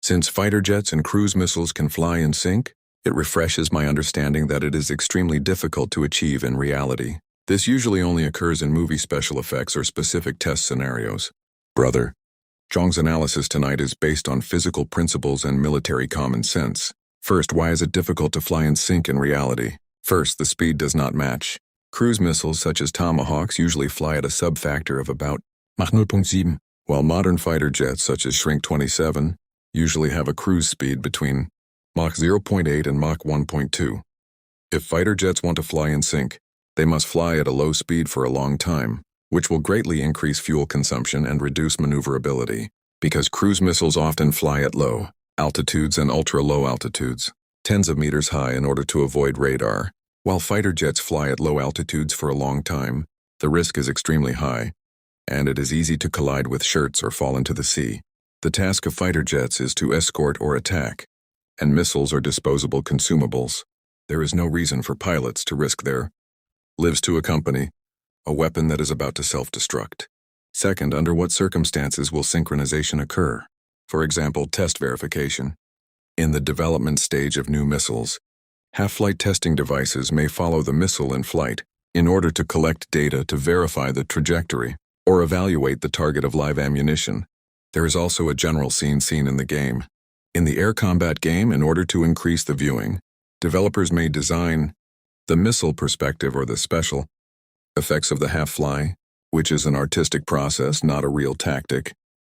Since fighter jets and cruise missiles can fly in sync, it refreshes my understanding that it is extremely difficult to achieve in reality. This usually only occurs in movie special effects or specific test scenarios. Brother, Zhang's analysis tonight is based on physical principles and military common sense. First, why is it difficult to fly in sync in reality? First, the speed does not match. Cruise missiles such as Tomahawks usually fly at a sub-factor of about Mach 0.7, while modern fighter jets such as Sukhoi usually have a cruise speed between Mach 0.8 and Mach 1.2. If fighter jets want to fly in sync, they must fly at a low speed for a long time, which will greatly increase fuel consumption and reduce maneuverability, because cruise missiles often fly at low altitudes and ultra-low altitudes, tens of meters high in order to avoid radar. While fighter jets fly at low altitudes for a long time, the risk is extremely high, and it is easy to collide with shirts or fall into the sea. The task of fighter jets is to escort or attack, and missiles are disposable consumables. There is no reason for pilots to risk their lives to accompany a weapon that is about to self-destruct. Second, under what circumstances will synchronization occur? For example, test verification. In the development stage of new missiles, half-flight testing devices may follow the missile in flight in order to collect data to verify the trajectory or evaluate the target of live ammunition. There is also a general scene in the game. In the air combat game, in order to increase the viewing, developers may design the missile perspective or the special effects of the half-fly, which is an artistic process, not a real tactic.